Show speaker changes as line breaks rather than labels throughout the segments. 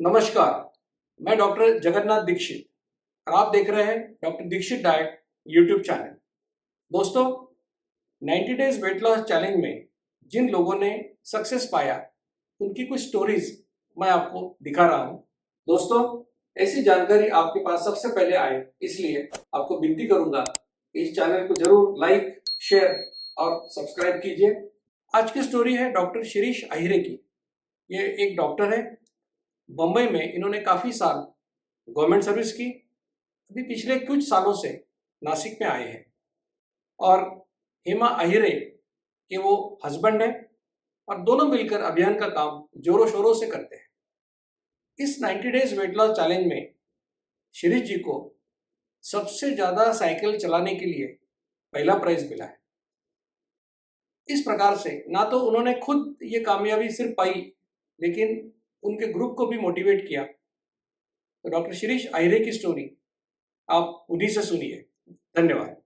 नमस्कार, मैं डॉक्टर जगन्नाथ दीक्षित और आप देख रहे हैं doctor Dixit diet YouTube channel. दोस्तों, 90 डेज वेट लॉस चैलेंज में जिन लोगों ने सक्सेस पाया उनकी कुछ स्टोरीज मैं आपको दिखा रहा हूं। दोस्तों, ऐसी जानकारी आपके पास सबसे पहले आए इसलिए आपको विनती करूंगा इस चैनल को जरूर लाइक, शेयर और सब्सक्राइब कीजिए। आज की स्टोरी है डॉक्टर शिरीष अहिरे की। ये एक डॉक्टर है। बम्बई में इन्होंने काफ़ी साल गवर्नमेंट सर्विस की। अभी पिछले कुछ सालों से नासिक में आए हैं और हेमा अहिरे के वो हस्बैंड हैं और दोनों मिलकर अभियान का काम जोरों शोरों से करते हैं। इस 90 डेज वेट लॉस चैलेंज में शिरीष जी को सबसे ज़्यादा साइकिल चलाने के लिए पहला प्राइज मिला है। इस प्रकार से ना तो उन्होंने खुद ये कामयाबी सिर्फ पाई, लेकिन उनके ग्रुप को भी मोटिवेट किया। तो डॉक्टर शिरीष अहिरे की स्टोरी आप उन्हीं से सुनिए। धन्यवाद।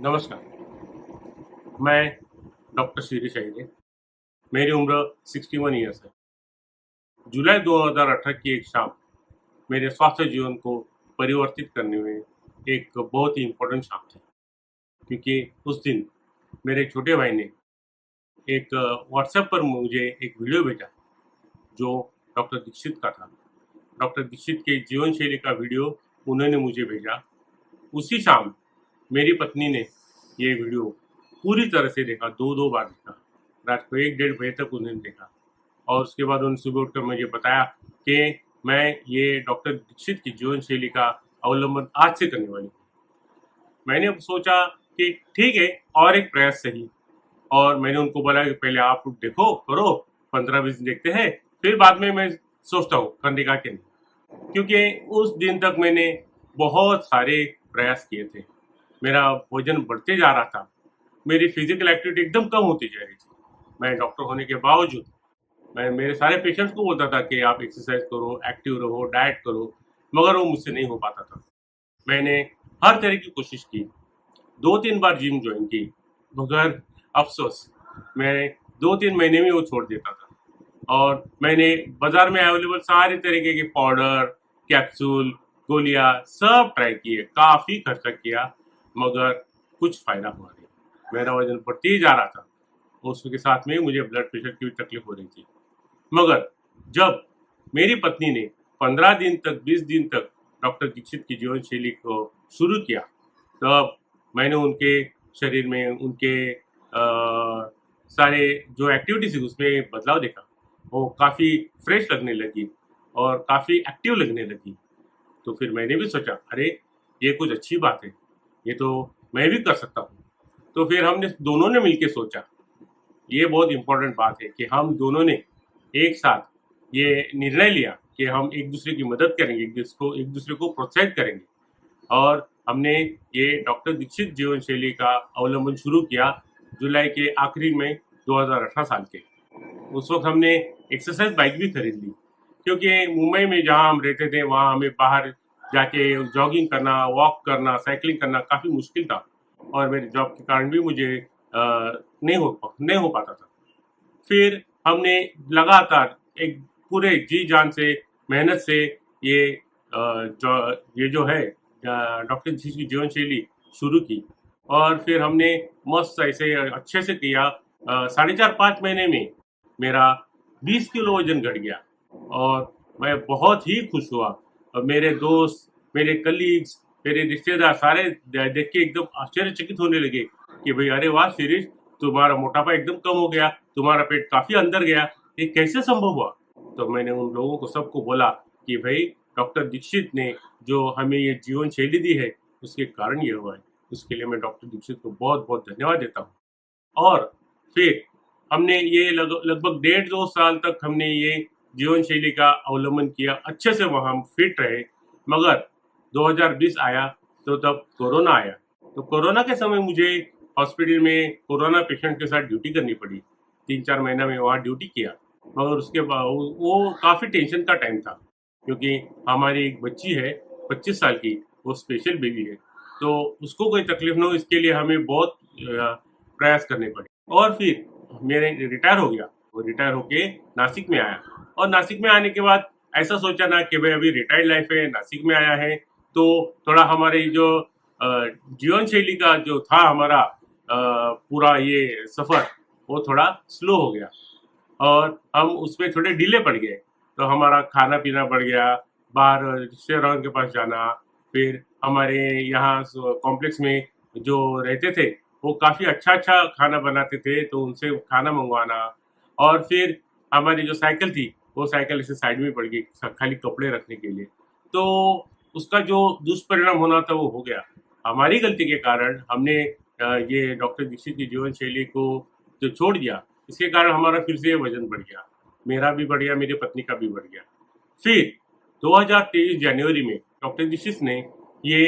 नमस्कार, मैं डॉक्टर शिरीष अहिरे। मेरी उम्र 61 ईयर्स है। जुलाई 2018 की एक शाम मेरे स्वास्थ्य जीवन को परिवर्तित करने में एक बहुत ही इम्पोर्टेंट शाम थी, क्योंकि उस दिन मेरे छोटे भाई ने एक व्हाट्सएप पर मुझे एक वीडियो भेजा जो डॉक्टर दीक्षित का था। डॉक्टर दीक्षित के जीवन शैली का वीडियो उन्होंने मुझे भेजा। उसी शाम मेरी पत्नी ने ये वीडियो पूरी तरह से देखा, दो बार देखा। रात को 1-1:30 बजे तक उन्होंने देखा और उसके बाद उन्होंने सुबह उठकर मुझे बताया कि मैं ये डॉक्टर दीक्षित की जीवन शैली का अवलंबन आज से करने वाली हूँ। मैंने अब सोचा कि ठीक है, और एक प्रयास सही। और मैंने उनको बोला कि पहले आप देखो, करो, 15-20 दिन देखते हैं, फिर बाद में मैं सोचता हूँ करने का कि नहीं। क्योंकि उस दिन तक मैंने बहुत सारे प्रयास किए थे। मेरा वजन बढ़ते जा रहा था, मेरी फिजिकल एक्टिविटी एकदम कम होती जा रही थी। मैं डॉक्टर होने के बावजूद मैं मेरे सारे पेशेंट्स को बोलता था कि आप एक्सरसाइज करो, एक्टिव रहो, डाइट करो, मगर वो मुझसे नहीं हो पाता था। मैंने हर तरह की कोशिश की, 2-3 बार जिम ज्वाइन की, मगर अफसोस मैं 2-3 महीने में वो छोड़ देता था। और मैंने बाजार में अवेलेबल सारे तरीके के पाउडर, कैप्सूल, गोलियां सब ट्राई किए, काफ़ी खर्चा किया, मगर कुछ फ़ायदा हुआ नहीं। मेरा वजन बढ़ते ही जा रहा था। उसके साथ में मुझे ब्लड प्रेशर की भी तकलीफ हो रही थी। मगर जब मेरी पत्नी ने 15 दिन तक, 20 दिन तक डॉक्टर दीक्षित की जीवन शैली को शुरू किया, तब मैंने उनके शरीर में उनके सारे जो एक्टिविटीज़ थी उसमें बदलाव देखा। वो काफ़ी फ्रेश लगने लगी और काफ़ी एक्टिव लगने लगी। तो फिर मैंने भी सोचा, अरे ये कुछ अच्छी बात है, ये तो मैं भी कर सकता हूँ। तो फिर हमने दोनों ने मिलकर सोचा, ये बहुत इम्पोर्टेंट बात है कि हम दोनों ने एक साथ ये निर्णय लिया कि हम एक दूसरे की मदद करेंगे, एक दूसरे को प्रोत्साहित करेंगे। और हमने ये डॉक्टर दीक्षित जीवन शैली का अवलंबन शुरू किया जुलाई के आखिरी में 2018 साल के। उस वक्त हमने एक्सरसाइज बाइक भी खरीद ली, क्योंकि मुंबई में जहाँ हम रहते थे वहाँ हमें बाहर जाके जॉगिंग करना, वॉक करना, साइकिलिंग करना काफ़ी मुश्किल था और मेरे जॉब के कारण भी मुझे नहीं हो पाता था। फिर हमने लगातार एक पूरे जी जान से मेहनत से ये ये जो है डॉक्टर दीक्षित की जीवन शैली शुरू की और फिर हमने मस्त ऐसे अच्छे से किया। 4.5-5 महीने में मेरा 20 किलो वजन घट गया और मैं बहुत ही खुश हुआ। और मेरे दोस्त, मेरे कलीग्स, मेरे रिश्तेदार सारे देख के एकदम आश्चर्यचकित होने लगे कि भाई, अरे वाह शिरीष, तुम्हारा मोटापा एकदम कम हो गया, तुम्हारा पेट काफ़ी अंदर गया, ये कैसे संभव हुआ? तो मैंने उन लोगों को सबको बोला कि भाई, डॉक्टर दीक्षित ने जो हमें ये जीवन शैली दी है उसके कारण ये हुआ है। उसके लिए मैं डॉक्टर दीक्षित को बहुत बहुत धन्यवाद देता हूँ। और फिर हमने ये लगभग 1.5-2 साल तक हमने ये जीवन शैली का अवलंबन किया, अच्छे से वहाँ हम फिट रहे। मगर 2020 आया तो तब कोरोना आया। तो कोरोना के समय मुझे हॉस्पिटल में कोरोना पेशेंट के साथ ड्यूटी करनी पड़ी। 3-4 महीना में वहाँ ड्यूटी किया, मगर उसके बाद वो काफ़ी टेंशन का टाइम था, क्योंकि हमारी एक बच्ची है 25 साल की, वो स्पेशल बेबी है, तो उसको कोई तकलीफ ना हो इसके लिए हमें बहुत प्रयास करने पड़े। और फिर मेरे रिटायर हो गया। वो रिटायर होके नासिक में आया और नासिक में आने के बाद ऐसा सोचा ना कि भाई अभी रिटायर्ड लाइफ है, नासिक में आया है, तो थोड़ा हमारी जो जीवन शैली का जो था हमारा पूरा ये सफर, वो थोड़ा स्लो हो गया और हम उसमें थोड़े ढीले पड़ गए। तो हमारा खाना पीना बढ़ गया, बाहर रिश्तेदारों के पास जाना, फिर हमारे यहाँ कॉम्प्लेक्स में जो रहते थे वो काफ़ी अच्छा अच्छा खाना बनाते थे, तो उनसे खाना मंगवाना, और फिर हमारी जो साइकिल थी वो साइकिल ऐसे साइड में पड़ गई खाली कपड़े रखने के लिए। तो उसका जो दुष्परिणाम होना था वो हो गया। हमारी गलती के कारण हमने ये डॉक्टर दीक्षित की जीवन शैली को जो छोड़ दिया, इसके कारण हमारा फिर से वजन बढ़ गया, मेरा भी बढ़ गया, मेरी पत्नी का भी बढ़ गया। फिर 2023 जनवरी में डॉक्टर दीक्षित ने ये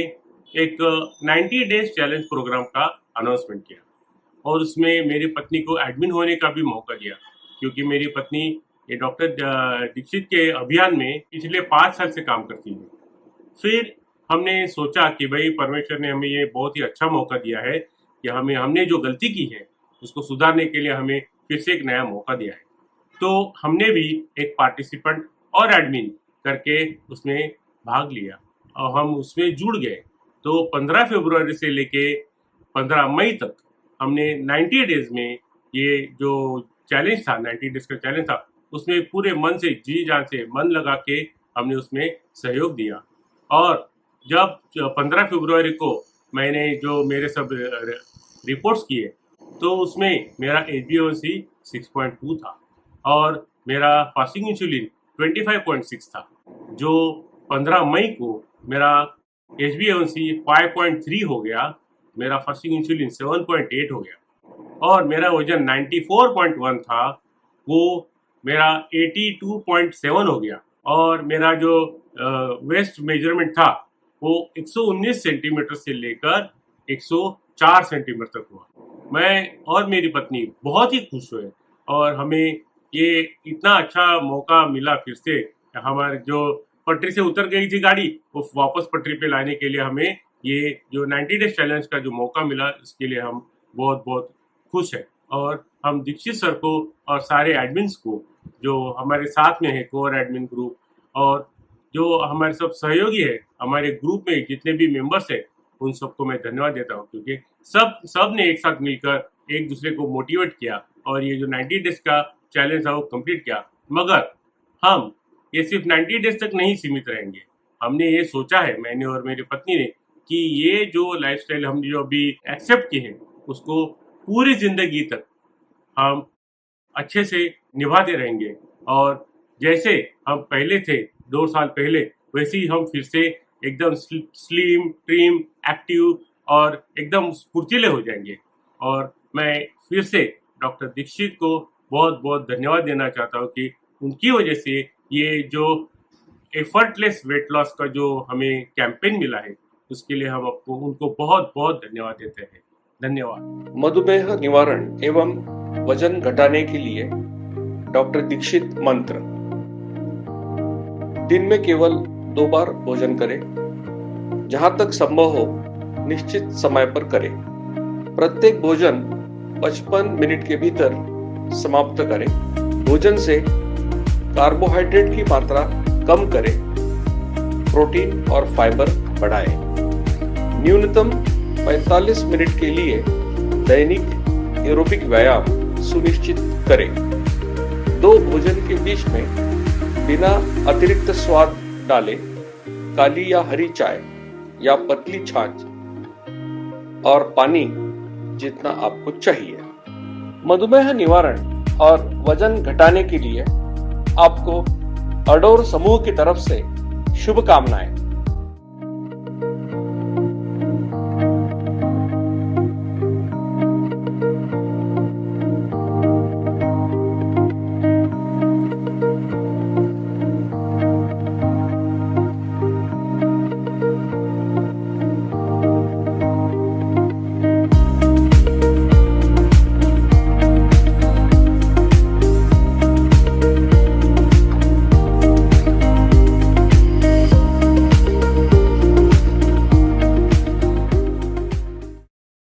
एक 90 डेज चैलेंज प्रोग्राम का अनाउंसमेंट किया और उसमें मेरी पत्नी को एडमिन होने का भी मौका दिया, क्योंकि मेरी पत्नी ये डॉक्टर दीक्षित के अभियान में पिछले 5 साल से काम करती है। फिर हमने सोचा कि भाई परमेश्वर ने हमें ये बहुत ही अच्छा मौका दिया है कि हमने जो गलती की है उसको सुधारने के लिए हमें फिर से एक नया मौका दिया है। तो हमने भी एक पार्टिसिपेंट और एडमिन करके उसमें भाग लिया और हम उसमें जुड़ गए। तो 15 फरवरी से लेके 15 मई तक हमने 90 डेज में ये जो चैलेंज था, 90 डेज का चैलेंज था, उसमें पूरे मन से, जी जान से मन लगा के हमने उसमें सहयोग दिया। और जब 15 फरवरी को मैंने जो मेरे सब रिपोर्ट्स किए, तो उसमें मेरा HbA1c 6.2 था और मेरा फास्टिंग इंसुलिन 25.6 था। जो 15 मई को मेरा HbA1c 5.3 हो गया, मेरा फास्टिंग इंसुलिन 7.8 हो गया और मेरा वजन 94.1 था, वो मेरा 82.7 हो गया और मेरा जो वेस्ट मेजरमेंट था वो 119 सेंटीमीटर से लेकर 104 सेंटीमीटर तक हुआ। मैं और मेरी पत्नी बहुत ही खुश हुए और हमें ये इतना अच्छा मौका मिला फिर से। हमारे जो पटरी से उतर गई थी गाड़ी, वो वापस पटरी पे लाने के लिए हमें ये जो 90 डेज चैलेंज का जो मौका मिला, इसके लिए हम बहुत बहुत खुश हैं। और हम दीक्षित सर को और सारे एडमिन्स को जो हमारे साथ में है, कोर एडमिन ग्रुप, और जो हमारे सब सहयोगी है, हमारे ग्रुप में जितने भी मेंबर्स हैं, उन सबको मैं धन्यवाद देता हूँ, क्योंकि सब ने एक साथ मिलकर एक दूसरे को मोटिवेट किया और ये जो 90 डेज का चैलेंज था वो कंप्लीट किया। मगर हम ये सिर्फ 90 डेज तक नहीं सीमित रहेंगे। हमने ये सोचा है, मैंने और मेरी पत्नी ने, कि ये जो लाइफस्टाइल हमने जो अभी एक्सेप्ट की है उसको पूरी जिंदगी तक हम अच्छे से निभाते रहेंगे और जैसे हम पहले थे 2 साल पहले, वैसे ही हम फिर से एकदम स्लिम, ट्रिम, एक्टिव और एकदम फुर्तीले हो जाएंगे। और मैं फिर से डॉक्टर दीक्षित को बहुत बहुत धन्यवाद देना चाहता हूँ कि उनकी वजह से ये जो एफर्टलेस वेट लॉस का जो हमें कैंपेन मिला है, उसके लिए हम उनको बहुत बहुत धन्यवाद देते हैं। धन्यवाद।
मधुमेह निवारण एवं वजन घटाने के लिए डॉक्टर दीक्षित मंत्र: दिन में केवल 2 बार भोजन करें, जहां तक संभव हो निश्चित समय पर करें। प्रत्येक भोजन 55 मिनट के भीतर समाप्त करें। भोजन से कार्बोहाइड्रेट की मात्रा कम करें, प्रोटीन और फाइबर बढ़ाएं। न्यूनतम 45 मिनट के लिए दैनिक एरोबिक व्यायाम सुनिश्चित करें। 2 भोजन के बीच में बिना अतिरिक्त स्वाद डाले काली या हरी चाय या पतली छाछ और पानी जितना आपको चाहिए। मधुमेह निवारण और वजन घटाने के लिए आपको अडोर समूह की तरफ से शुभकामनाएं।